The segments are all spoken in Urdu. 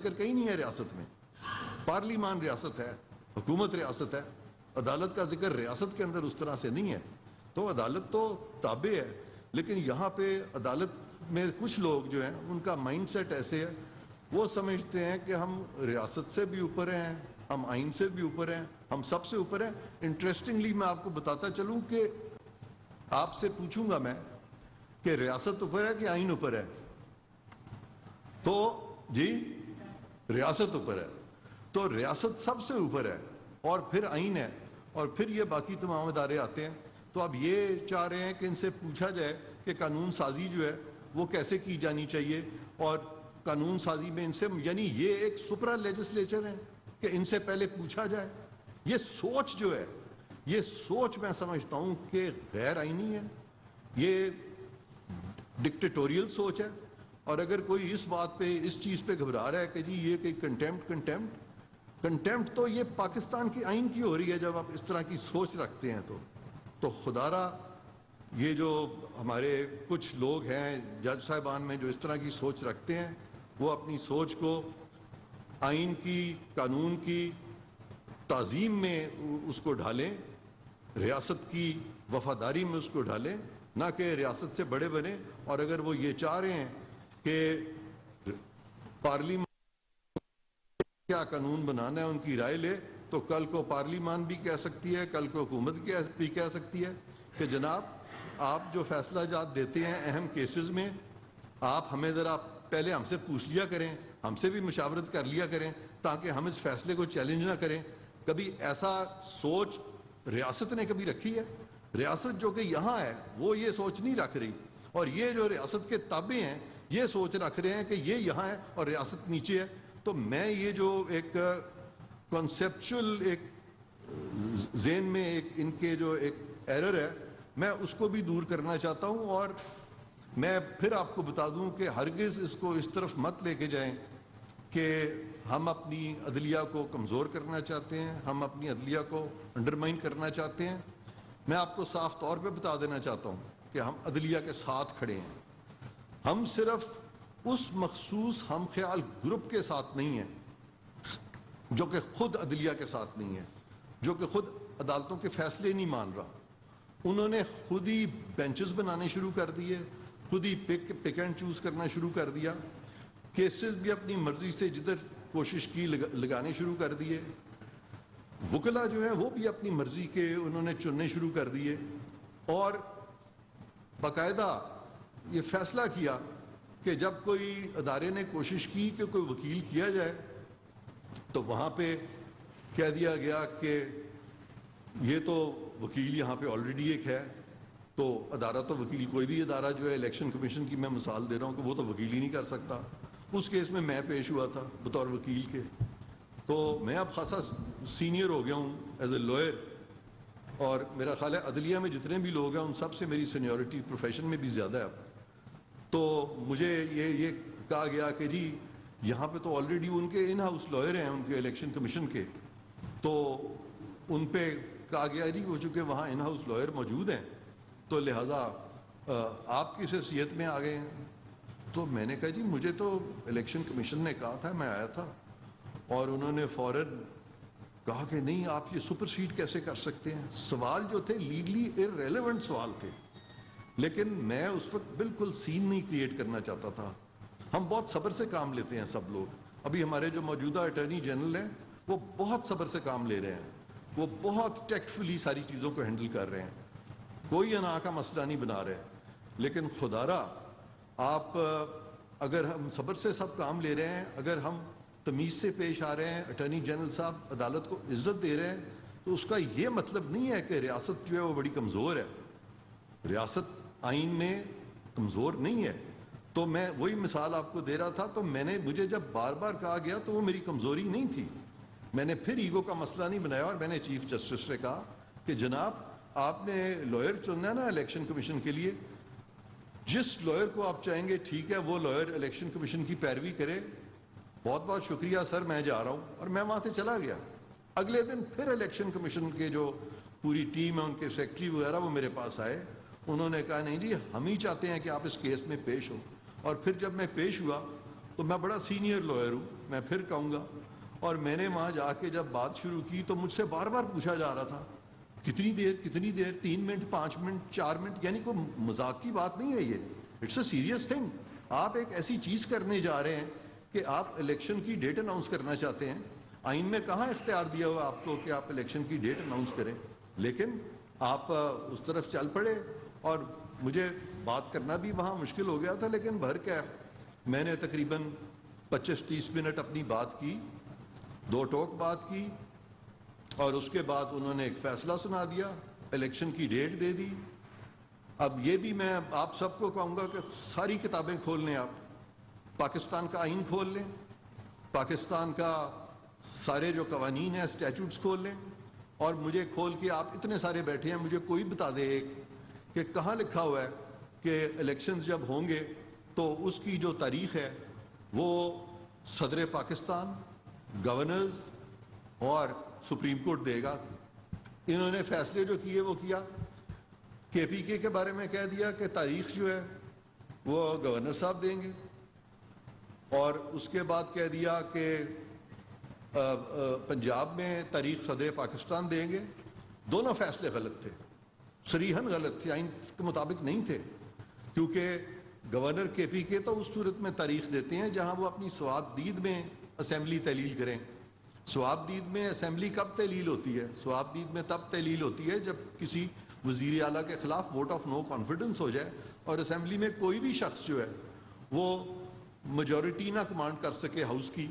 ذکر کہیں نہیں ہے ریاست میں. پارلیمان ریاست ہے, حکومت ریاست ہے, عدالت کا ذکر ریاست کے اندر اس طرح سے نہیں ہے. تو عدالت تو تابع ہے, لیکن یہاں پہ عدالت میں کچھ لوگ جو ہیں ان کا مائنڈ سیٹ ایسے ہے, وہ سمجھتے ہیں کہ ہم ریاست سے بھی اوپر ہیں, ہم آئین سے بھی اوپر ہیں, ہم سب سے اوپر ہیں. انٹرسٹنگلی میں آپ کو بتاتا چلوں کہ آپ سے پوچھوں گا میں کہ ریاست اوپر ہے کہ آئین اوپر ہے, تو جی ریاست اوپر ہے. تو ریاست سب سے اوپر ہے, اور پھر آئین ہے, اور پھر یہ باقی تمام ادارے آتے ہیں. تو اب یہ چاہ رہے ہیں کہ ان سے پوچھا جائے کہ قانون سازی جو ہے وہ کیسے کی جانی چاہیے, اور قانون سازی میں ان سے, یعنی یہ ایک سپرا لیجسلیچر ہے کہ ان سے پہلے پوچھا جائے. یہ سوچ جو ہے, یہ سوچ میں سمجھتا ہوں کہ غیر آئینی ہے, یہ ڈکٹیٹوریل سوچ ہے. اور اگر کوئی اس بات پہ, اس چیز پہ گھبرا رہا ہے کہ جی یہ کہ کنٹیمپٹ تو یہ پاکستان کی آئین کی ہو رہی ہے جب آپ اس طرح کی سوچ رکھتے ہیں. تو خدا را یہ جو ہمارے کچھ لوگ ہیں جج صاحبان میں جو اس طرح کی سوچ رکھتے ہیں, وہ اپنی سوچ کو آئین کی, قانون کی تعظیم میں اس کو ڈھالیں, ریاست کی وفاداری میں اس کو ڈھالیں, نہ کہ ریاست سے بڑے بنے. اور اگر وہ یہ چاہ رہے ہیں کہ پارلیمان کیا قانون بنانا ہے ان کی رائے لے, تو کل کو پارلیمان بھی کہہ سکتی ہے, کل کو حکومت بھی کہہ سکتی ہے کہ جناب آپ جو فیصلہ جات دیتے ہیں اہم کیسز میں, آپ ہمیں ذرا پہلے ہم سے پوچھ لیا کریں, ہم سے بھی مشاورت کر لیا کریں, تاکہ ہم اس فیصلے کو چیلنج نہ کریں. کبھی ایسا سوچ ریاست نے کبھی رکھی ہے؟ ریاست جو کہ یہاں ہے وہ یہ سوچ نہیں رکھ رہی, اور یہ جو ریاست کے تابع ہیں یہ سوچ رکھ رہے ہیں کہ یہ یہاں ہے اور ریاست نیچے ہے. تو میں یہ جو ایک کنسیپچول ایک ذہن میں ایک ان کے جو ایک ایرر ہے, میں اس کو بھی دور کرنا چاہتا ہوں. اور میں پھر آپ کو بتا دوں کہ ہرگز اس کو اس طرف مت لے کے جائیں کہ ہم اپنی عدلیہ کو کمزور کرنا چاہتے ہیں, ہم اپنی عدلیہ کو انڈرمائن کرنا چاہتے ہیں. میں آپ کو صاف طور پہ بتا دینا چاہتا ہوں کہ ہم عدلیہ کے ساتھ کھڑے ہیں. ہم صرف اس مخصوص ہم خیال گروپ کے ساتھ نہیں ہیں جو کہ خود عدلیہ کے ساتھ نہیں ہے, جو کہ خود عدالتوں کے فیصلے نہیں مان رہا. انہوں نے خود ہی بینچز بنانے شروع کر دیے, خود ہی پک اینڈ چوز کرنا شروع کر دیا, کیسز بھی اپنی مرضی سے جدھر کوشش کی لگانے شروع کر دیے. وکلا جو ہیں وہ بھی اپنی مرضی کے انہوں نے چننے شروع کر دیے, اور باقاعدہ یہ فیصلہ کیا کہ جب کوئی ادارے نے کوشش کی کہ کوئی وکیل کیا جائے, تو وہاں پہ کہہ دیا گیا کہ یہ تو وکیل یہاں پہ آلریڈی ایک ہے, تو ادارہ تو وکیل کوئی بھی ادارہ جو ہے, الیکشن کمیشن کی میں مثال دے رہا ہوں کہ وہ تو وکیل ہی نہیں کر سکتا. اس کیس میں میں پیش ہوا تھا بطور وکیل کے, تو میں اب خاصا سینئر ہو گیا ہوں ایز اے لائر, اور میرا خیال ہے عدلیہ میں جتنے بھی لوگ ہیں ان سب سے میری سینیورٹی پروفیشن میں بھی زیادہ ہے. تو مجھے یہ کہا گیا کہ جی یہاں پہ تو آلریڈی ان کے ان ہاؤس لائر ہیں ان کے الیکشن کمیشن کے, تو ان پہ کہا گیا جی وہ چونکہ وہاں ان ہاؤس لائر موجود ہیں تو لہٰذا آپ کس حیثیت میں آ گئے ہیں. تو میں نے کہا جی مجھے تو الیکشن کمیشن نے کہا تھا, میں آیا تھا, اور انہوں نے فوراً کہا کہ نہیں آپ یہ سپر سیڈ کیسے کر سکتے ہیں. سوال جو تھے لیگلی ارریلیونٹ سوال تھے, لیکن میں اس وقت بالکل سین نہیں کریٹ کرنا چاہتا تھا. ہم بہت صبر سے کام لیتے ہیں سب لوگ. ابھی ہمارے جو موجودہ اٹارنی جنرل ہیں وہ بہت صبر سے کام لے رہے ہیں, وہ بہت ٹیکٹفلی ساری چیزوں کو ہینڈل کر رہے ہیں, کوئی انا کا مسئلہ نہیں بنا رہے. لیکن خدا را آپ اگر ہم صبر سے سب کام لے رہے ہیں, اگر ہم تمیز سے پیش آ رہے ہیں, اٹارنی جنرل صاحب عدالت کو عزت دے رہے ہیں, تو اس کا یہ مطلب نہیں ہے کہ ریاست جو ہے وہ بڑی کمزور ہے. ریاست آئین میں کمزور نہیں ہے. تو میں وہی مثال آپ کو دے رہا تھا, تو مجھے جب بار بار کہا گیا تو وہ میری کمزوری نہیں تھی. میں نے پھر ایگو کا مسئلہ نہیں بنایا, اور میں نے چیف جسٹس سے کہا کہ جناب آپ نے لائر چننا ہے نا الیکشن کمیشن کے لیے, جس لائر کو آپ چاہیں گے ٹھیک ہے وہ لائر الیکشن کمیشن کی پیروی کرے. بہت بہت شکریہ سر, میں جا رہا ہوں. اور میں وہاں سے چلا گیا. اگلے دن پھر الیکشن کمیشن کے جو پوری ٹیم ہے ان کے سیکرٹری وغیرہ وہ میرے پاس آئے. انہوں نے کہا نہیں جی ہم ہی چاہتے ہیں کہ آپ اس کیس میں پیش ہو. اور پھر جب میں پیش ہوا تو میں بڑا سینئر لائر ہوں, میں پھر کہوں گا. اور میں نے وہاں جا کے جب بات شروع کی تو مجھ سے بار بار پوچھا جا رہا تھا کتنی دیر 3 منٹ 5 منٹ 4 منٹ, یعنی کوئی مذاق کی بات نہیں ہے یہ, اٹس اے سیریس تھنگ. آپ ایک ایسی چیز کرنے جا رہے ہیں کہ آپ الیکشن کی ڈیٹ اناؤنس کرنا چاہتے ہیں. آئین میں کہاں اختیار دیا ہوا آپ کو کہ آپ الیکشن کی ڈیٹ اناؤنس کریں, لیکن آپ اس طرف چل پڑے. اور مجھے بات کرنا بھی وہاں مشکل ہو گیا تھا, لیکن بہرکیف میں نے تقریباً 25-30 منٹ اپنی بات کی, 2 ٹوک بات کی, اور اس کے بعد انہوں نے ایک فیصلہ سنا دیا, الیکشن کی ڈیٹ دے دی. اب یہ بھی میں آپ سب کو کہوں گا کہ ساری کتابیں کھول لیں, آپ پاکستان کا آئین کھول لیں, پاکستان کا سارے جو قوانین ہیں اسٹیچوٹس کھول لیں, اور مجھے کھول کے آپ اتنے سارے بیٹھے ہیں, مجھے کوئی بتا دے ایک کہ کہاں لکھا ہوا ہے کہ الیکشنز جب ہوں گے تو اس کی جو تاریخ ہے وہ صدر پاکستان, گورنرز اور سپریم کورٹ دے گا. انہوں نے فیصلے جو کیے وہ کیا, کے پی کے بارے میں کہہ دیا کہ تاریخ جو ہے وہ گورنر صاحب دیں گے, اور اس کے بعد کہہ دیا کہ پنجاب میں تاریخ صدر پاکستان دیں گے. دونوں فیصلے غلط تھے, صریحاً غلط تھے, آئین کے مطابق نہیں تھے, کیونکہ گورنر کے پی کے تو اس صورت میں تاریخ دیتے ہیں جہاں وہ اپنی سواد دید میں اسمبلی تحلیل کریں. سواب دید میں اسمبلی کب تحلیل ہوتی ہے؟ سواب دید میں تب تحلیل ہوتی ہے جب کسی وزیر اعلیٰ کے خلاف ووٹ آف نو کانفیڈنس ہو جائے اور اسمبلی میں کوئی بھی شخص جو ہے وہ میجورٹی نہ کمانڈ کر سکے ہاؤس کی,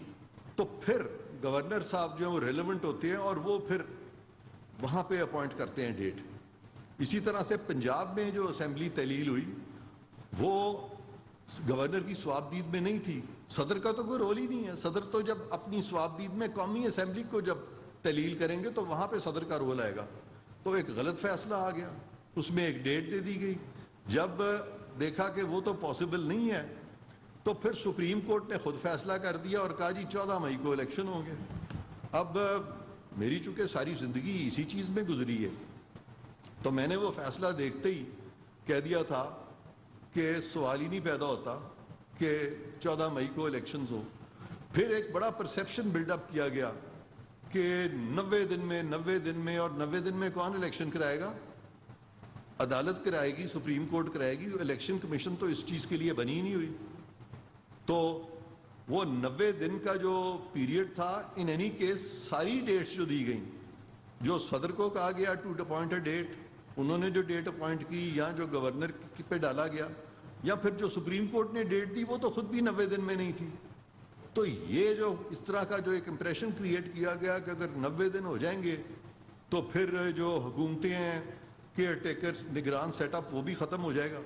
تو پھر گورنر صاحب جو ہیں وہ ریلیونٹ ہوتے ہیں اور وہ پھر وہاں پہ اپوائنٹ کرتے ہیں ڈیٹ. اسی طرح سے پنجاب میں جو اسمبلی تحلیل ہوئی وہ گورنر کی سوابدید میں نہیں تھی, صدر کا تو کوئی رول ہی نہیں ہے. صدر تو جب اپنی سوابدید میں قومی اسمبلی کو جب تحلیل کریں گے تو وہاں پہ صدر کا رول آئے گا. تو ایک غلط فیصلہ آ گیا, اس میں ایک ڈیٹ دے دی گئی. جب دیکھا کہ وہ تو پاسبل نہیں ہے تو پھر سپریم کورٹ نے خود فیصلہ کر دیا اور کہا جی 14 مئی کو الیکشن ہوں گے. اب میری چونکہ ساری زندگی اسی چیز میں گزری ہے تو میں نے وہ فیصلہ دیکھتے ہی کہہ دیا تھا کہ سوال ہی نہیں پیدا ہوتا کہ 14 مئی کو الیکشنز ہو. پھر ایک بڑا پرسیپشن بلڈ اپ کیا گیا کہ 90 دن میں اور 90 دن میں کون الیکشن کرائے گا؟ عدالت کرائے گی, سپریم کورٹ کرائے گی. الیکشن کمیشن تو اس چیز کے لیے بنی ہی نہیں ہوئی. تو وہ 90 دن کا جو پیریڈ تھا, ان اینی کیس ساری ڈیٹس جو دی گئیں, جو صدر کو کہا گیا ٹو اپوائنٹ اے ڈیٹ, انہوں نے جو ڈیٹ اپوائنٹ کی, یا جو گورنر پہ ڈالا گیا, یا پھر جو سپریم کورٹ نے ڈیٹ دی, وہ تو خود بھی 90 دن میں نہیں تھی. تو یہ جو اس طرح کا جو ایک امپریشن کریٹ کیا گیا کہ اگر 90 دن ہو جائیں گے تو پھر جو حکومتیں ہیں کیئر ٹیکرز, نگران سیٹ اپ, وہ بھی ختم ہو جائے گا.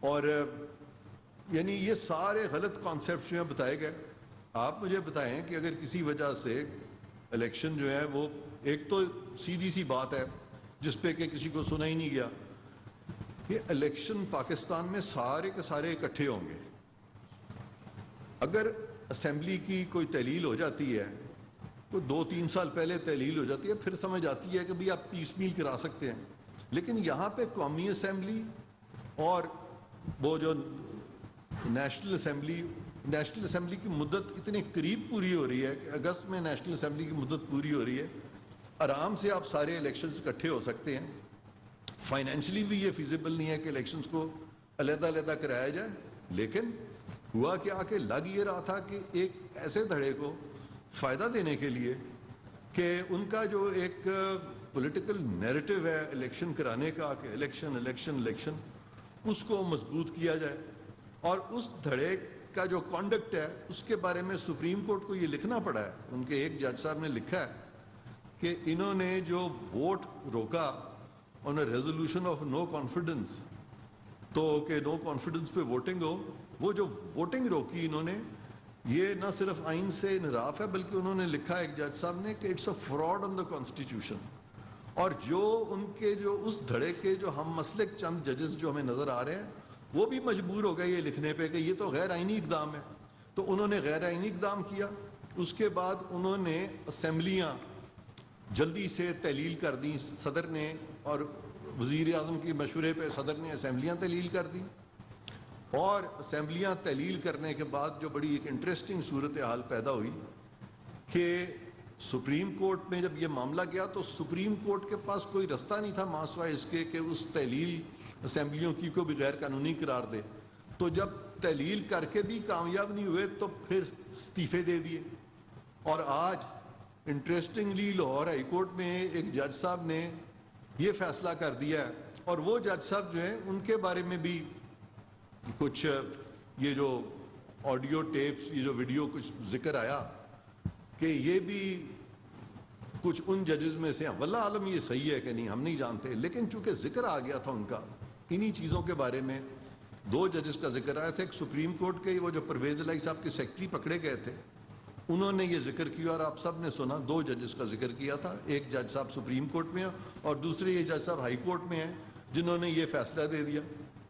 اور یعنی یہ سارے غلط کانسیپٹ جو ہیں بتائے گئے. آپ مجھے بتائیں کہ اگر کسی وجہ سے الیکشن جو ہے وہ, ایک تو سیدھی سی بات ہے جس پہ کہ کسی کو سنا ہی نہیں گیا, کہ الیکشن پاکستان میں سارے کے سارے اکٹھے ہوں گے. اگر اسمبلی کی کوئی تحلیل ہو جاتی ہے, تو 2-3 سال پہلے تحلیل ہو جاتی ہے, پھر سمجھ آتی ہے کہ بھئی آپ پیس میل کرا سکتے ہیں. لیکن یہاں پہ قومی اسمبلی اور وہ جو نیشنل اسمبلی کی مدت اتنے قریب پوری ہو رہی ہے کہ اگست میں نیشنل اسمبلی کی مدت پوری ہو رہی ہے, آرام سے آپ سارے الیکشنز اکٹھے ہو سکتے ہیں. فائنینشلی بھی یہ فیزیبل نہیں ہے کہ الیکشنز کو علیحدہ علیحدہ کرایا جائے. لیکن ہوا کیا کہ لگ یہ رہا تھا کہ ایک ایسے دھڑے کو فائدہ دینے کے لیے کہ ان کا جو ایک پولیٹیکل نیریٹو ہے الیکشن کرانے کا کہ الیکشن, اس کو مضبوط کیا جائے. اور اس دھڑے کا جو کانڈکٹ ہے اس کے بارے میں سپریم کورٹ کو یہ لکھنا پڑا ہے. ان کے ایک جج صاحب نے لکھا ہے کہ انہوں نے جو ووٹ روکا on a resolution of no confidence, تو کہ نو کانفیڈنس پہ ووٹنگ ہو, وہ جو ووٹنگ روکی انہوں نے, یہ نہ صرف آئین سے انحراف ہے بلکہ انہوں نے لکھا ایک جج صاحب نے کہ it's a fraud on the constitution. اور جو ان کے جو اس دھڑے کے جو ہم مسلک چند ججز جو ہمیں نظر آ رہے ہیں, وہ بھی مجبور ہو گئے یہ لکھنے پہ کہ یہ تو غیر آئینی اقدام ہے. تو انہوں نے غیر آئینی اقدام کیا. اس کے بعد انہوں نے اسمبلیاں جلدی سے تحلیل کر دیں صدر نے, اور وزیر اعظم کی مشورے پہ صدر نے اسمبلیاں تحلیل کر دیں. اور اسمبلیاں تحلیل کرنے کے بعد جو بڑی ایک انٹرسٹنگ صورتحال پیدا ہوئی کہ سپریم کورٹ میں جب یہ معاملہ گیا تو سپریم کورٹ کے پاس کوئی رستہ نہیں تھا ماں سوائے اس کے کہ اس تحلیل اسمبلیوں کی کو بھی غیر قانونی قرار دے. تو جب تحلیل کر کے بھی کامیاب نہیں ہوئے تو پھر استعفے دے دیے. اور آج انٹرسٹنگلی لاہور ہائی کورٹ میں ایک جج صاحب نے یہ فیصلہ کر دیا ہے, اور وہ جج صاحب جو ہیں ان کے بارے میں بھی کچھ یہ جو آڈیو ٹیپس, یہ جو ویڈیو کچھ ذکر آیا کہ یہ بھی کچھ ان ججز میں سے ہیں. واللہ عالم یہ صحیح ہے کہ نہیں ہم نہیں جانتے, لیکن چونکہ ذکر آ گیا تھا ان کا انہی چیزوں کے بارے میں. 2 ججز کا ذکر آیا تھا. ایک سپریم کورٹ کے وہ جو پرویز الہی صاحب کے سیکرٹری پکڑے گئے تھے, انہوں نے یہ ذکر کیا اور آپ سب نے سنا. 2 ججز کا ذکر کیا تھا. ایک جج صاحب سپریم کورٹ میں ہیں اور دوسرے یہ جج صاحب ہائی کورٹ میں ہیں جنہوں نے یہ فیصلہ دے دیا.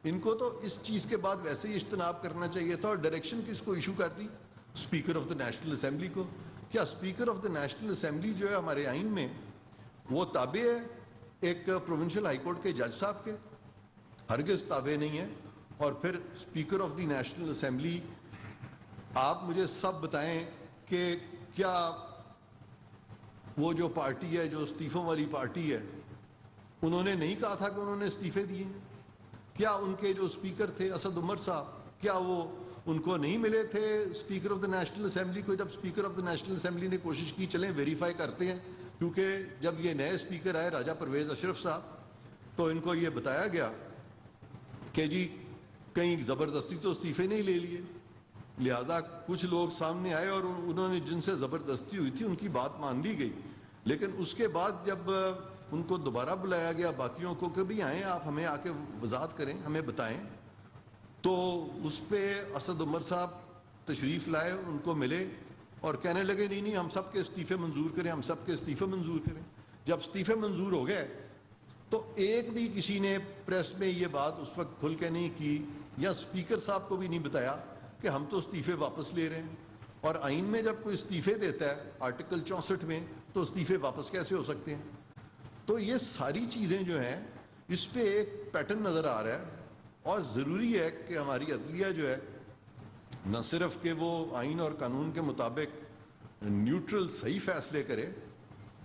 ان کو تو اس چیز کے بعد ویسے ہی اجتناب کرنا چاہیے تھا. اور ڈائریکشن کس کو ایشو کر دی؟ Speaker of the National Assembly کو. کیا speaker of the National Assembly جو ہے ہمارے آئین میں وہ تابع ہے ایک پروونشل ہائی کورٹ کے جج صاحب کے؟ ہرگز تابع نہیں ہے. اور پھر speaker of the national assembly, آپ مجھے سب بتائیں کہ کیا وہ جو پارٹی ہے جو استعفوں والی پارٹی ہے, انہوں نے نہیں کہا تھا کہ انہوں نے استعفے دیے؟ کیا ان کے جو اسپیکر تھے اسد عمر صاحب, کیا وہ ان کو نہیں ملے تھے speaker of the National Assembly کو؟ جب speaker of the National assembly نے کوشش کی چلیں ویریفائی کرتے ہیں, کیونکہ جب یہ نئے اسپیکر آئے راجہ پرویز اشرف صاحب, تو ان کو یہ بتایا گیا کہ جی کہیں زبردستی تو استعفے نہیں لے لیے. لہذا کچھ لوگ سامنے آئے اور انہوں نے جن سے زبردستی ہوئی تھی ان کی بات مان لی گئی. لیکن اس کے بعد جب ان کو دوبارہ بلایا گیا باقیوں کو کہ بھی آئیں آپ ہمیں آ کے وضاحت کریں, ہمیں بتائیں, تو اس پہ اسد عمر صاحب تشریف لائے, ان کو ملے اور کہنے لگے نہیں ہم سب کے استعفے منظور کریں, ہم سب کے استعفے منظور کریں. جب استعفے منظور ہو گئے تو ایک بھی کسی نے پریس میں یہ بات اس وقت کھل کے نہیں کی, یا اسپیکر صاحب کو بھی نہیں بتایا کہ ہم تو استعفے واپس لے رہے ہیں. اور آئین میں جب کوئی استعفے دیتا ہے آرٹیکل 64 میں, تو استعفے واپس کیسے ہو سکتے ہیں؟ تو یہ ساری چیزیں جو ہیں اس پہ ایک پیٹرن نظر آ رہا ہے. اور ضروری ہے کہ ہماری عدلیہ جو ہے نہ صرف کہ وہ آئین اور قانون کے مطابق نیوٹرل صحیح فیصلے کرے,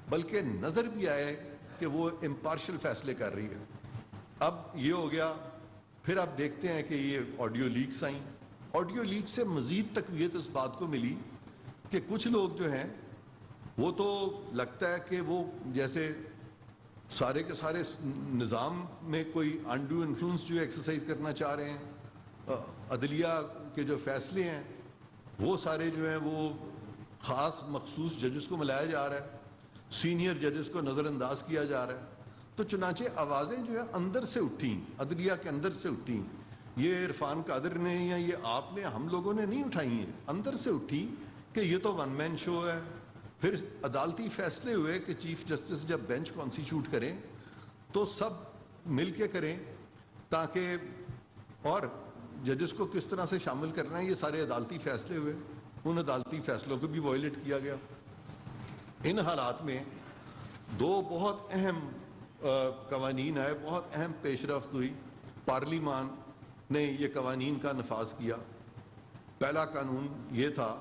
بلکہ نظر بھی آئے کہ وہ امپارشل فیصلے کر رہی ہے. اب یہ ہو گیا. پھر آپ دیکھتے ہیں کہ یہ آڈیو لیکس آئیں. آڈیو لیک سے مزید تقویت اس بات کو ملی کہ کچھ لوگ جو ہیں وہ تو لگتا ہے کہ وہ جیسے سارے کے سارے نظام میں کوئی انڈو انفلوئنس جو ایکسرسائز کرنا چاہ رہے ہیں. عدلیہ کے جو فیصلے ہیں وہ سارے جو ہیں وہ خاص مخصوص ججز کو ملایا جا رہا ہے, سینئر ججز کو نظر انداز کیا جا رہا ہے. تو چنانچہ آوازیں جو ہے اندر سے اٹھیں, عدلیہ کے اندر سے اٹھیں. یہ عرفان قادر نے یا یہ آپ نے, ہم لوگوں نے نہیں اٹھائی ہیں, اندر سے اٹھی کہ یہ تو ون مین شو ہے. پھر عدالتی فیصلے ہوئے کہ چیف جسٹس جب بینچ کانسٹیٹیوٹ کریں تو سب مل کے کریں, تاکہ اور ججز کو کس طرح سے شامل کرنا ہے, یہ سارے عدالتی فیصلے ہوئے. ان عدالتی فیصلوں کو بھی وائلیٹ کیا گیا. ان حالات میں 2 بہت اہم قوانین آئے, بہت اہم پیش رفت ہوئی. پارلیمان نے یہ قوانین کا نفاذ کیا. پہلا قانون یہ تھا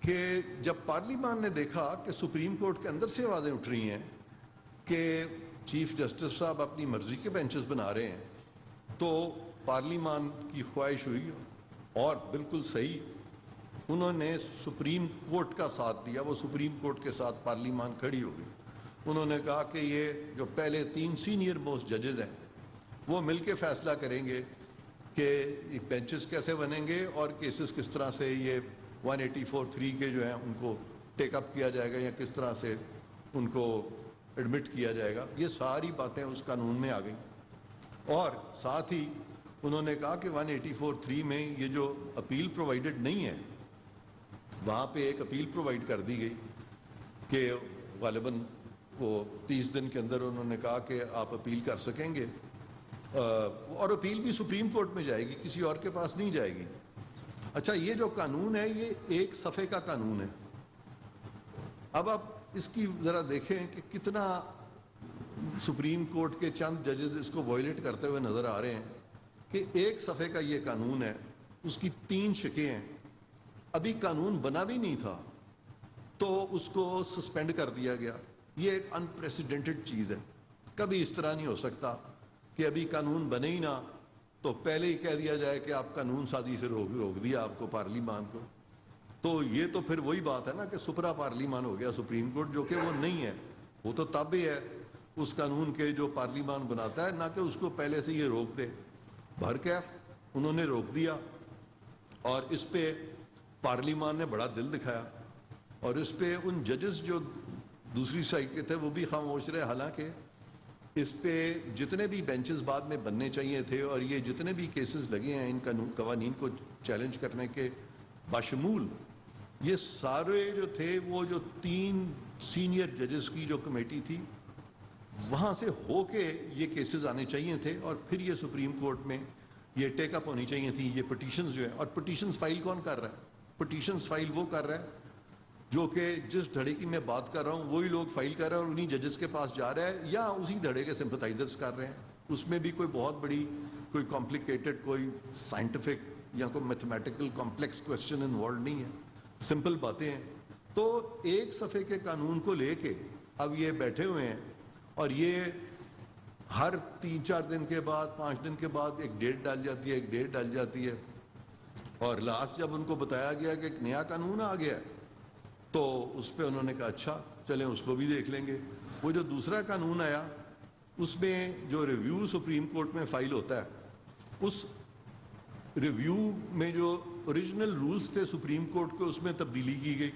کہ جب پارلیمان نے دیکھا کہ سپریم کورٹ کے اندر سے آوازیں اٹھ رہی ہیں کہ چیف جسٹس صاحب اپنی مرضی کے بینچز بنا رہے ہیں, تو پارلیمان کی خواہش ہوئی اور بالکل صحیح انہوں نے سپریم کورٹ کا ساتھ دیا. وہ سپریم کورٹ کے ساتھ پارلیمان کھڑی ہو گئی. انہوں نے کہا کہ یہ جو پہلے 3 سینئر موسٹ ججز ہیں وہ مل کے فیصلہ کریں گے کہ بینچز کیسے بنیں گے اور کیسز کس طرح سے یہ 184(3) کے جو ہیں ان کو ٹیک اپ کیا جائے گا یا کس طرح سے ان کو ایڈمٹ کیا جائے گا. یہ ساری باتیں اس قانون میں آ گئیں. اور ساتھ ہی انہوں نے کہا کہ 184(3) میں یہ جو اپیل پرووائڈڈ نہیں ہے, وہاں پہ ایک اپیل پرووائڈ کر دی گئی کہ غالباً وہ 30 دن کے اندر انہوں نے کہا کہ آپ اپیل کر سکیں گے, اور اپیل بھی سپریم کورٹ میں جائے گی, کسی اور کے پاس نہیں جائے گی. اچھا, یہ جو قانون ہے یہ 1 صفحے کا قانون ہے. اب آپ اس کی ذرا دیکھیں کہ کتنا سپریم کورٹ کے چند ججز اس کو وائلیٹ کرتے ہوئے نظر آ رہے ہیں. کہ ایک صفحے کا یہ قانون ہے, اس کی 3 شقیں ہیں, ابھی قانون بنا بھی نہیں تھا تو اس کو سسپینڈ کر دیا گیا. یہ ایک انپریسیڈنٹڈ چیز ہے, کبھی اس طرح نہیں ہو سکتا کہ ابھی قانون بنے ہی نہ تو پہلے ہی کہہ دیا جائے کہ آپ قانون سازی سے روک دیا آپ کو, پارلیمان کو. تو یہ تو پھر وہی بات ہے نا کہ سپرا پارلیمان ہو گیا سپریم کورٹ, جو کہ وہ نہیں ہے. وہ تو تابع ہے اس قانون کے جو پارلیمان بناتا ہے, نہ کہ اس کو پہلے سے یہ روک دے. بہرکیف انہوں نے روک دیا اور اس پہ پارلیمان نے بڑا دل دکھایا, اور اس پہ ان ججز جو دوسری سائڈ کے تھے وہ بھی خاموش رہے. حالانکہ اس پہ جتنے بھی بینچز بعد میں بننے چاہیے تھے اور یہ جتنے بھی کیسز لگے ہیں ان قوانین کو چیلنج کرنے کے باشمول, یہ سارے جو تھے وہ جو 3 سینئر ججز کی جو کمیٹی تھی وہاں سے ہو کے یہ کیسز آنے چاہیے تھے, اور پھر یہ سپریم کورٹ میں یہ ٹیک اپ ہونی چاہیے تھی یہ پٹیشنز جو ہیں. اور پٹیشنز فائل کون کر رہا ہے؟ پٹیشنز فائل وہ کر رہا ہے جو کہ جس دھڑے کی میں بات کر رہا ہوں وہی لوگ فائل کر رہے ہیں اور انہی ججز کے پاس جا رہا ہے, یا اسی دھڑے کے سمپتھائزرز کر رہے ہیں. اس میں بھی کوئی بہت بڑی کوئی کمپلیکیٹڈ کوئی سائنٹیفک یا کوئی میتھمیٹیکل کمپلیکس کویسچن انوالوڈ نہیں ہے, سمپل باتیں ہیں. تو ایک صفحے کے قانون کو لے کے اب یہ بیٹھے ہوئے ہیں, اور یہ ہر 3-4 دن کے بعد 5 دن کے بعد ایک ڈیٹ ڈال جاتی ہے, ایک ڈیٹ ڈال جاتی ہے. اور لاسٹ جب ان کو بتایا گیا کہ ایک نیا قانون آ گیا تو اس پہ انہوں نے کہا اچھا چلیں اس کو بھی دیکھ لیں گے. وہ جو دوسرا قانون آیا اس میں جو ریویو سپریم کورٹ میں فائل ہوتا ہے, اس ریویو میں جو اوریجنل رولز تھے سپریم کورٹ کے اس میں تبدیلی کی گئی.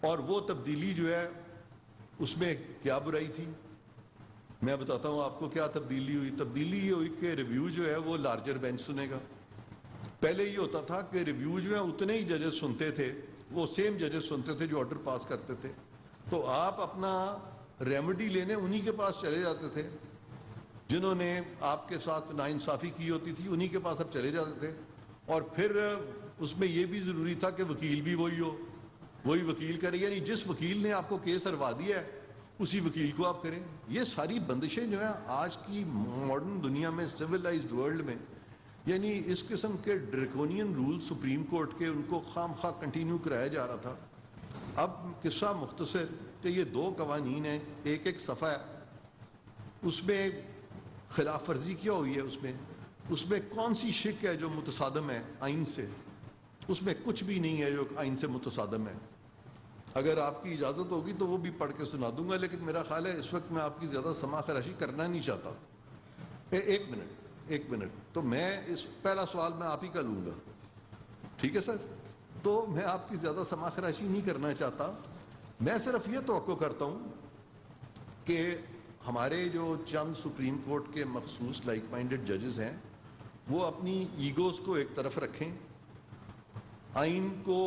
اور وہ تبدیلی جو ہے اس میں کیا برائی تھی میں بتاتا ہوں آپ کو. کیا تبدیلی ہوئی؟ تبدیلی یہ ہوئی کہ ریویو جو ہے وہ لارجر بینچ سنے گا. پہلے یہ ہوتا تھا کہ ریویو جو ہے اتنے ہی ججز سنتے تھے, وہ سیم ججز سنتے تھے جو آرڈر پاس کرتے تھے. تو آپ اپنا ریمیڈی لینے انہی کے پاس چلے جاتے تھے جنہوں نے آپ کے ساتھ ناانصافی کی ہوتی تھی, انہی کے پاس اب چلے جاتے تھے. اور پھر اس میں یہ بھی ضروری تھا کہ وکیل بھی وہی ہو, وہی وکیل کرے, یعنی جس وکیل نے آپ کو کیس ہروا دیا ہے اسی وکیل کو آپ کریں. یہ ساری بندشیں جو ہیں آج کی ماڈرن دنیا میں سویلائزڈ ورلڈ میں, یعنی اس قسم کے ڈریکونین رول سپریم کورٹ کے ان کو خام خواہ کنٹینیو کرایا جا رہا تھا. اب قصہ مختصر کہ یہ 2 قوانین ہیں, ایک صفحہ ہے, اس میں خلاف ورزی کیا ہوئی ہے, اس میں کون سی شک ہے جو متصادم ہے آئین سے؟ اس میں کچھ بھی نہیں ہے جو آئین سے متصادم ہے. اگر آپ کی اجازت ہوگی تو وہ بھی پڑھ کے سنا دوں گا, لیکن میرا خیال ہے اس وقت میں آپ کی زیادہ سماع خراشی کرنا نہیں چاہتا. ایک منٹ تو میں اس پہلا سوال میں آپ ہی کا لوں گا, ٹھیک ہے سر؟ تو میں آپ کی زیادہ سماع خراشی نہیں کرنا چاہتا. میں صرف یہ توقع کرتا ہوں کہ ہمارے جو چند سپریم کورٹ کے مخصوص لائک مائنڈڈ ججز ہیں وہ اپنی ایگوز کو ایک طرف رکھیں, آئین کو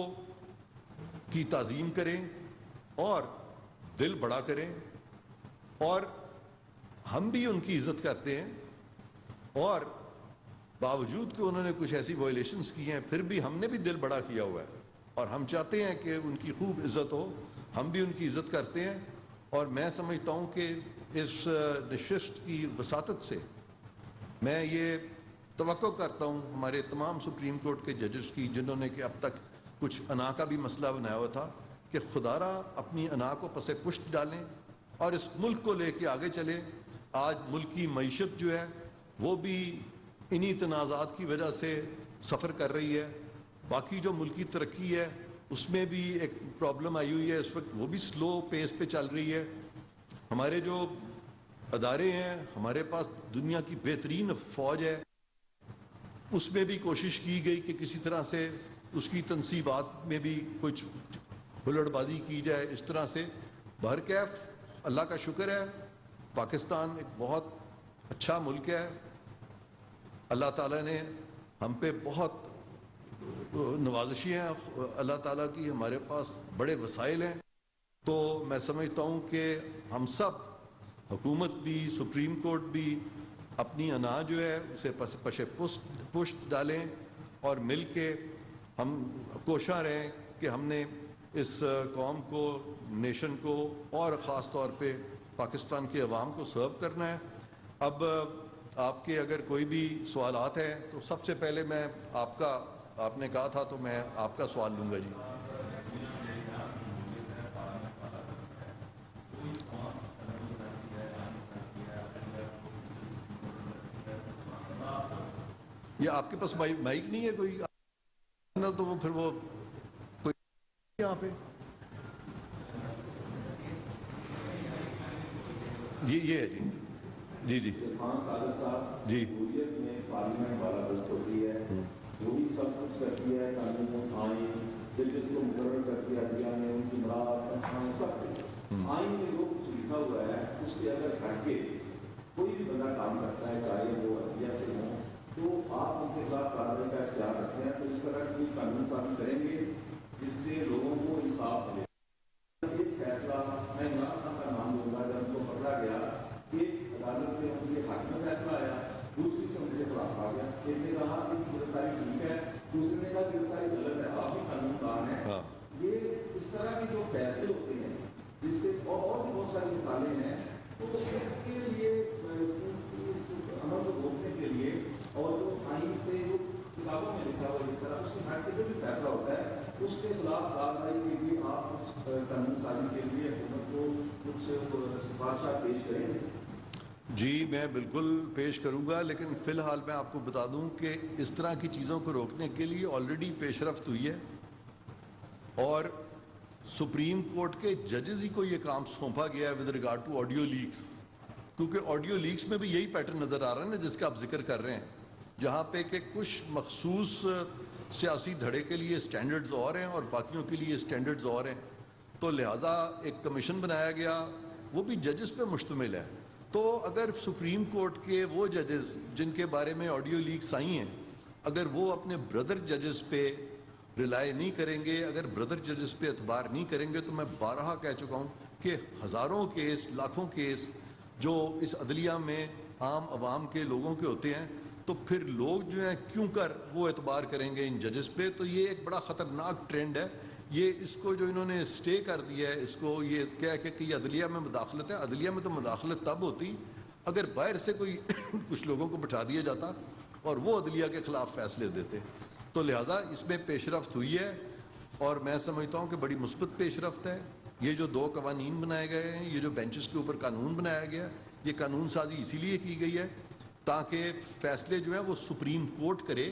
کی تعظیم کریں اور دل بڑا کریں. اور ہم بھی ان کی عزت کرتے ہیں, اور باوجود کہ انہوں نے کچھ ایسی وائلیشنز کی ہیں پھر بھی ہم نے بھی دل بڑا کیا ہوا ہے, اور ہم چاہتے ہیں کہ ان کی خوب عزت ہو. ہم بھی ان کی عزت کرتے ہیں, اور میں سمجھتا ہوں کہ اس نشست کی وساطت سے میں یہ توقع کرتا ہوں ہمارے تمام سپریم کورٹ کے ججز کی, جنہوں نے کہ اب تک کچھ انا کا بھی مسئلہ بنایا ہوا تھا, کہ خدا را اپنی انا کو پس پشت ڈالیں اور اس ملک کو لے کے آگے چلیں. آج ملک کی معیشت جو ہے وہ بھی انہی تنازعات کی وجہ سے سفر کر رہی ہے. باقی جو ملکی ترقی ہے اس میں بھی ایک پرابلم آئی ہوئی ہے اس وقت, وہ بھی سلو پیس پہ چل رہی ہے. ہمارے جو ادارے ہیں, ہمارے پاس دنیا کی بہترین فوج ہے, اس میں بھی کوشش کی گئی کہ کسی طرح سے اس کی تنصیبات میں بھی کچھ ہلڑ بازی کی جائے اس طرح سے. بہرکیف اللہ کا شکر ہے پاکستان ایک بہت اچھا ملک ہے. اللہ تعالیٰ نے ہم پہ بہت نوازشیں ہیں اللہ تعالیٰ کی, ہمارے پاس بڑے وسائل ہیں. تو میں سمجھتا ہوں کہ ہم سب, حکومت بھی سپریم کورٹ بھی, اپنی انا جو ہے اسے پش پشت ڈالیں اور مل کے ہم کوشاں رہیں کہ ہم نے اس قوم کو, نیشن کو, اور خاص طور پہ پاکستان کے عوام کو سرو کرنا ہے. اب آپ کے اگر کوئی بھی سوالات ہیں تو سب سے پہلے میں آپ نے کہا تھا تو میں آپ کا سوال لوں گا جی. یہ آپ کے پاس مائک نہیں ہے کوئی تو وہ پھر وہ کوئی یہاں پہ جی یہ ہے جی جی جی پارلیمنٹ والا دست ہوتی ہے جو بھی سب کچھ کرتی ہے قانون آئین جس کو مقرر کرتی ہے عدلیہ میں ان کی مراد سب کچھ آئین میں جو کچھ لکھا ہوا ہے اس سے اگر ہٹ کے کوئی بھی بندہ کام کرتا ہے چاہے وہ عدلیہ سے ہو تو آپ ان کے خلاف کارروائی کا اختیار رکھتے ہیں. تو اس طرح کی قانون سازی کریں گے جس سے لوگوں کو انصاف ملے. ایک فیصلہ میں عمران خان کا نام لوں گا. جب ان کو پکڑا گیا ایک عدالت سے ان کے حق میں فیصلہ آیا, دوسری سے ان کے خلاف آ گیا. ایک نے کہا کہ گرفتاری ٹھیک ہے, دوسرے نے کہا گرفتاری غلط ہے, آپ بھی قانون دان ہیں. یہ اس طرح کے جو فیصلے ہوتے ہیں جس سے اور بھی بہت ساری مثالیں ہیں. تو اس کے لیے اس عمل کو روکنے کے لیے اور جو آئین سے جو کتابوں میں لکھا ہوا اس طرح اس سے ہٹ کے جو بھی فیصلہ ہوتا ہے اس کے خلاف کارروائی کے لیے آپ قانون سازی کے لیے حکومت کو کچھ سفارشات پیش کریں. جی میں بالکل پیش کروں گا, لیکن فی الحال میں آپ کو بتا دوں کہ اس طرح کی چیزوں کو روکنے کے لیے آلریڈی پیش رفت ہوئی ہے اور سپریم کورٹ کے ججز ہی کو یہ کام سونپا گیا ہے with regard to audio leaks, کیونکہ آڈیو لیکس میں بھی یہی پیٹرن نظر آ رہا ہے نا جس کا آپ ذکر کر رہے ہیں, جہاں پہ کہ کچھ مخصوص سیاسی دھڑے کے لیے سٹینڈرڈز اور ہیں اور باقیوں کے لیے سٹینڈرڈز اور ہیں. تو لہٰذا ایک کمیشن بنایا گیا, وہ بھی ججز پہ مشتمل ہے. تو اگر سپریم کورٹ کے وہ ججز جن کے بارے میں آڈیو لیکس آئی ہیں اگر وہ اپنے بردر ججز پہ ریلائی نہیں کریں گے, اگر بردر ججز پہ اعتبار نہیں کریں گے, تو میں بارہا کہہ چکا ہوں کہ ہزاروں کیس لاکھوں کیس جو اس عدلیہ میں عام عوام کے لوگوں کے ہوتے ہیں, تو پھر لوگ جو ہیں کیوں کر وہ اعتبار کریں گے ان ججز پہ. تو یہ ایک بڑا خطرناک ٹرینڈ ہے. یہ اس کو جو انہوں نے اسٹے کر دیا ہے, اس کو یہ کہہ کہ یہ عدلیہ میں مداخلت ہے. عدلیہ میں تو مداخلت تب ہوتی اگر باہر سے کوئی کچھ لوگوں کو بٹھا دیا جاتا اور وہ عدلیہ کے خلاف فیصلے دیتے. تو لہٰذا اس میں پیش رفت ہوئی ہے اور میں سمجھتا ہوں کہ بڑی مثبت پیش رفت ہے. یہ جو 2 قوانین بنائے گئے ہیں, یہ جو بینچز کے اوپر قانون بنایا گیا, یہ قانون سازی اسی لیے کی گئی ہے تاکہ فیصلے جو ہیں وہ سپریم کورٹ کرے.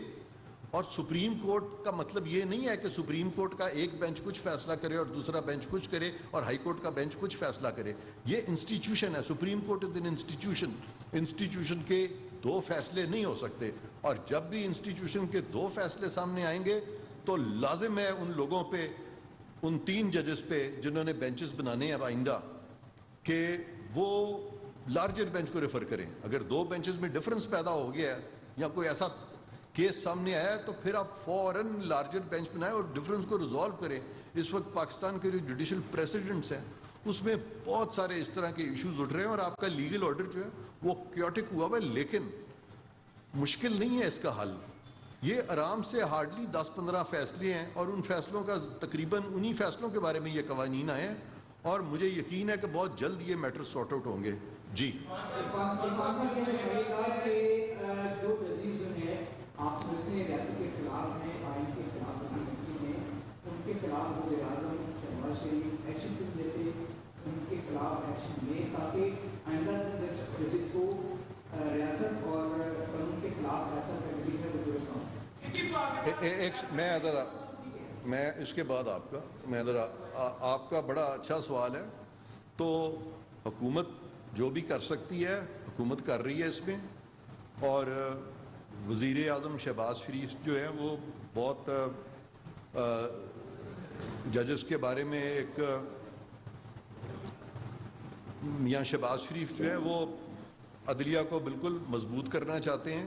اور سپریم کورٹ کا مطلب یہ نہیں ہے کہ سپریم کورٹ کا ایک بینچ کچھ فیصلہ کرے اور دوسرا بینچ کچھ کرے اور ہائی کورٹ کا بینچ کچھ فیصلہ کرے. یہ انسٹیٹیوشن ہے, supreme court is an institution. Institution کے 2 فیصلے نہیں ہو سکتے, اور جب بھی انسٹیٹیوشن کے 2 فیصلے سامنے آئیں گے تو لازم ہے ان لوگوں پہ, ان 3 ججز پہ جنہوں نے بینچز بنانے ہیں آئندہ, کہ وہ لارجر بینچ کو ریفر کریں. اگر 2 بینچز میں ڈفرنس پیدا ہو گیا ہے یا کوئی ایسا کیس سامنے آیا ہے تو پھر آپ فوراً لارجر بینچ بنائیں اور ڈفرنس کو ریزالو کریں. اس وقت پاکستان کے جو جوڈیشل پریسیڈنٹس ہیں اس میں بہت سارے اس طرح کے ایشوز اٹھ رہے ہیں, اور آپ کا لیگل آرڈر جو ہے وہ کیوٹک ہوا ہوا ہے, لیکن مشکل نہیں ہے اس کا حل. یہ آرام سے ہارڈلی 10-15 فیصلے ہیں, اور ان فیصلوں کا تقریباً انہی فیصلوں کے بارے میں یہ قوانین آئے ہیں, اور مجھے یقین ہے کہ بہت جلد یہ میٹر سارٹ آؤٹ ہوں گے. جی میں اس کے بعد آپ کا بڑا اچھا سوال ہے. تو حکومت جو بھی کر سکتی ہے حکومت کر رہی ہے اس میں, اور وزیر اعظم شہباز شریف جو ہے وہ بہت ججز کے بارے میں ایک میاں شہباز شریف جو ہے وہ عدلیہ کو بالکل مضبوط کرنا چاہتے ہیں,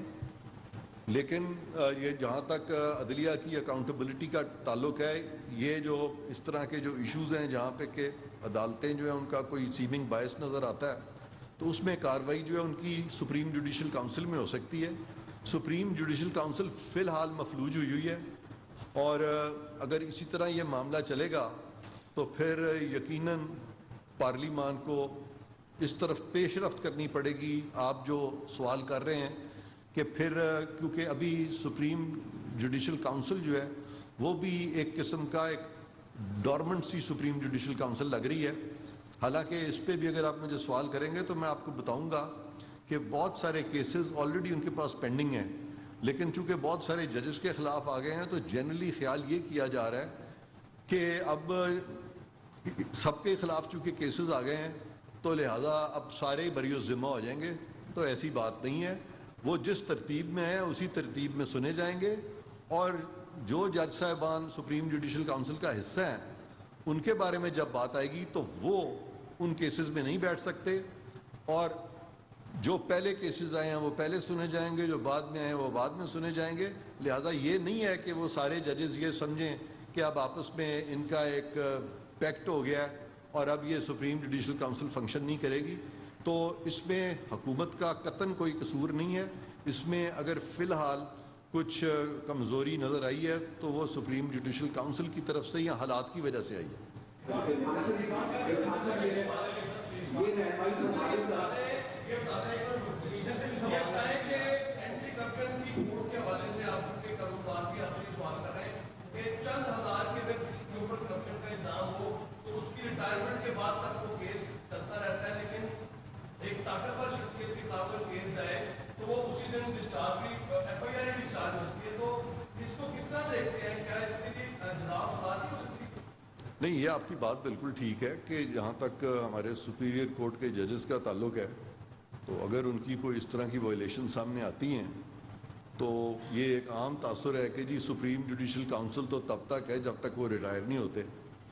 لیکن یہ جہاں تک عدلیہ کی اکاؤنٹیبلٹی کا تعلق ہے, یہ جو اس طرح کے جو ایشوز ہیں جہاں پہ کہ عدالتیں جو ہیں ان کا کوئی سیمنگ بائس نظر آتا ہے, تو اس میں کارروائی جو ہے ان کی سپریم جوڈیشل کونسل میں ہو سکتی ہے. سپریم جوڈیشل کونسل فی الحال مفلوج ہوئی ہے, اور اگر اسی طرح یہ معاملہ چلے گا تو پھر یقیناً پارلیمان کو اس طرف پیش رفت کرنی پڑے گی. آپ جو سوال کر رہے ہیں کہ پھر کیونکہ ابھی سپریم جوڈیشل کاؤنسل جو ہے وہ بھی ایک قسم کا ایک ڈورمنٹ سی سپریم جوڈیشل کاؤنسل لگ رہی ہے. حالانکہ اس پہ بھی اگر آپ مجھے سوال کریں گے تو میں آپ کو بتاؤں گا کہ بہت سارے کیسز آلریڈی ان کے پاس پینڈنگ ہیں, لیکن چونکہ بہت سارے ججز کے خلاف آ گئے ہیں تو جنرلی خیال یہ کیا جا رہا ہے کہ اب سب کے خلاف چونکہ کیسز آ گئے ہیں تو لہٰذا اب سارے بری و ذمہ ہو جائیں گے. تو ایسی بات نہیں ہے, وہ جس ترتیب میں ہیں اسی ترتیب میں سنے جائیں گے, اور جو جج صاحبان سپریم جوڈیشل کاؤنسل کا حصہ ہیں ان کے بارے میں جب بات آئے گی تو وہ ان کیسز میں نہیں بیٹھ سکتے, اور جو پہلے کیسز آئے ہیں وہ پہلے سنے جائیں گے, جو بعد میں آئے ہیں وہ بعد میں سنے جائیں گے. لہٰذا یہ نہیں ہے کہ وہ سارے ججز یہ سمجھیں کہ اب آپس میں ان کا ایک پیکٹ ہو گیا ہے اور اب یہ سپریم جوڈیشل کاؤنسل فنکشن نہیں کرے گی. تو اس میں حکومت کا قطعاً کوئی قصور نہیں ہے. اس میں اگر فی الحال کچھ کمزوری نظر آئی ہے تو وہ سپریم جوڈیشل کاؤنسل کی طرف سے یا حالات کی وجہ سے آئی ہے. نہیں, یہ آپ کی بات بالکل ٹھیک ہے کہ جہاں تک ہمارے سپیریئر کورٹ کے ججز کا تعلق ہے تو اگر ان کی کوئی اس طرح کی وائلیشن سامنے آتی ہیں تو یہ ایک عام تاثر ہے کہ جی سپریم جوڈیشل کاؤنسل تو تب تک ہے جب تک وہ ریٹائر نہیں ہوتے,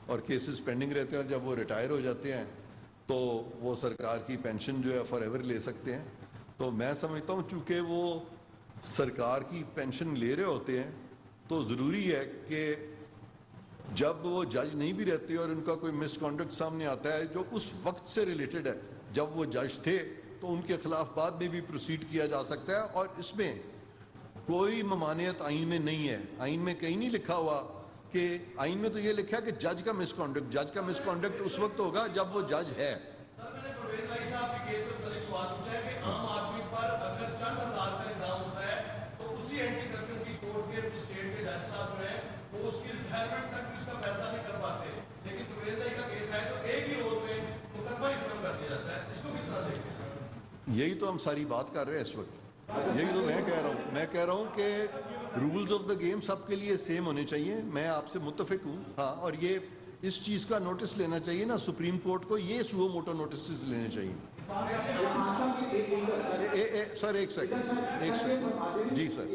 اور کیسز پینڈنگ رہتے ہیں, اور جب وہ ریٹائر ہو جاتے ہیں تو وہ سرکار کی پینشن جو ہے فار ایور لے سکتے ہیں. تو میں سمجھتا ہوں چونکہ وہ سرکار کی پینشن لے رہے ہوتے ہیں تو ضروری ہے کہ جب وہ جج نہیں بھی رہتے اور ان کا کوئی مس کانڈکٹ سامنے آتا ہے جو اس وقت سے ریلیٹڈ ہے جب وہ جج تھے تو ان کے خلاف بعد میں بھی پروسیڈ کیا جا سکتا ہے. اور اس میں کوئی ممانعت آئین میں نہیں ہے. آئین میں کہیں نہیں لکھا ہوا کہ, آئین میں تو یہ لکھا کہ جج کا مس کانڈکٹ اس وقت ہوگا جب وہ جج ہے. یہی تو ہم ساری بات کر رہے ہیں اس وقت. یہی تو میں کہہ رہا ہوں کہ رولز آف دا گیم سب کے لیے سیم ہونے چاہیے. میں آپ سے متفق ہوں. ہاں, اور یہ اس چیز کا نوٹس لینا چاہیے نا سپریم کورٹ کو, یہ سو موٹو نوٹسز لینے چاہیے. سر ایک سیکنڈ. جی سر.